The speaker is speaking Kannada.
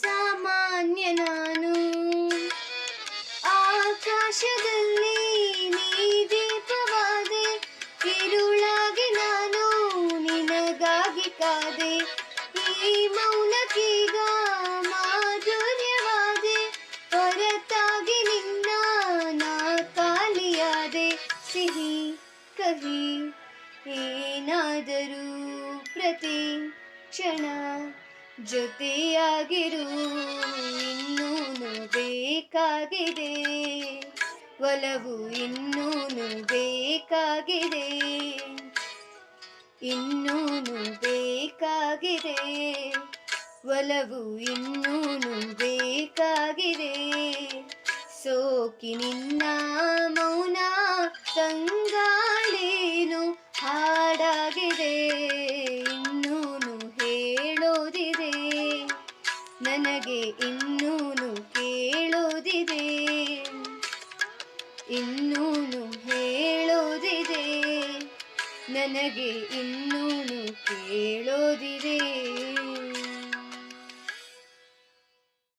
ಸಾಮಾನ್ಯ ನಾನು. ಆಕಾಶದಲ್ಲಿ ನೀ ದೀಪವಾದೆ, ഇരുಳಾಗಿ ನಾನು ನಿನಗಾಗಿ ಕಾದೆ. ಈ ಮೌನಕ್ಕೀಗ ಮಾಧುರ್ಯವಾದೆ, ಹೊರತಾಗಿ ನಿನ್ನ ನಾ ಖಾಲಿಯಾದೆ. ಸಿಹಿ ಕಹಿ ಏನಾದರೂ ಪ್ರತಿ ಕ್ಷಣ ಜೊತೆಯಾಗಿರು, ಇನ್ನೂನು ಬೇಕಾಗಿದೆ ಒಲವು, ಇನ್ನೂನು ಬೇಕಾಗಿದೆ, ಇನ್ನೂನು ಬೇಕಾಗಿದೆ ಒಲವು, ಇನ್ನೂನು ಬೇಕಾಗಿದೆ. ಸೋಕಿ ನಿನ್ನ ಮೌನ ತಂಗಾಳೇನು ಹಾಡಾಗಿದೆ, ಇನ್ನೂನು ಹೇಳೋದಿದೆ ನನಗೆ, ಇನ್ನೂನು ಕೇಳೋದಿದೆ, ಇನ್ನೂನು ಹೇಳೋದಿದೆ ನನಗೆ, ಇನ್ನೂನು ಕೇಳೋದಿದೆ.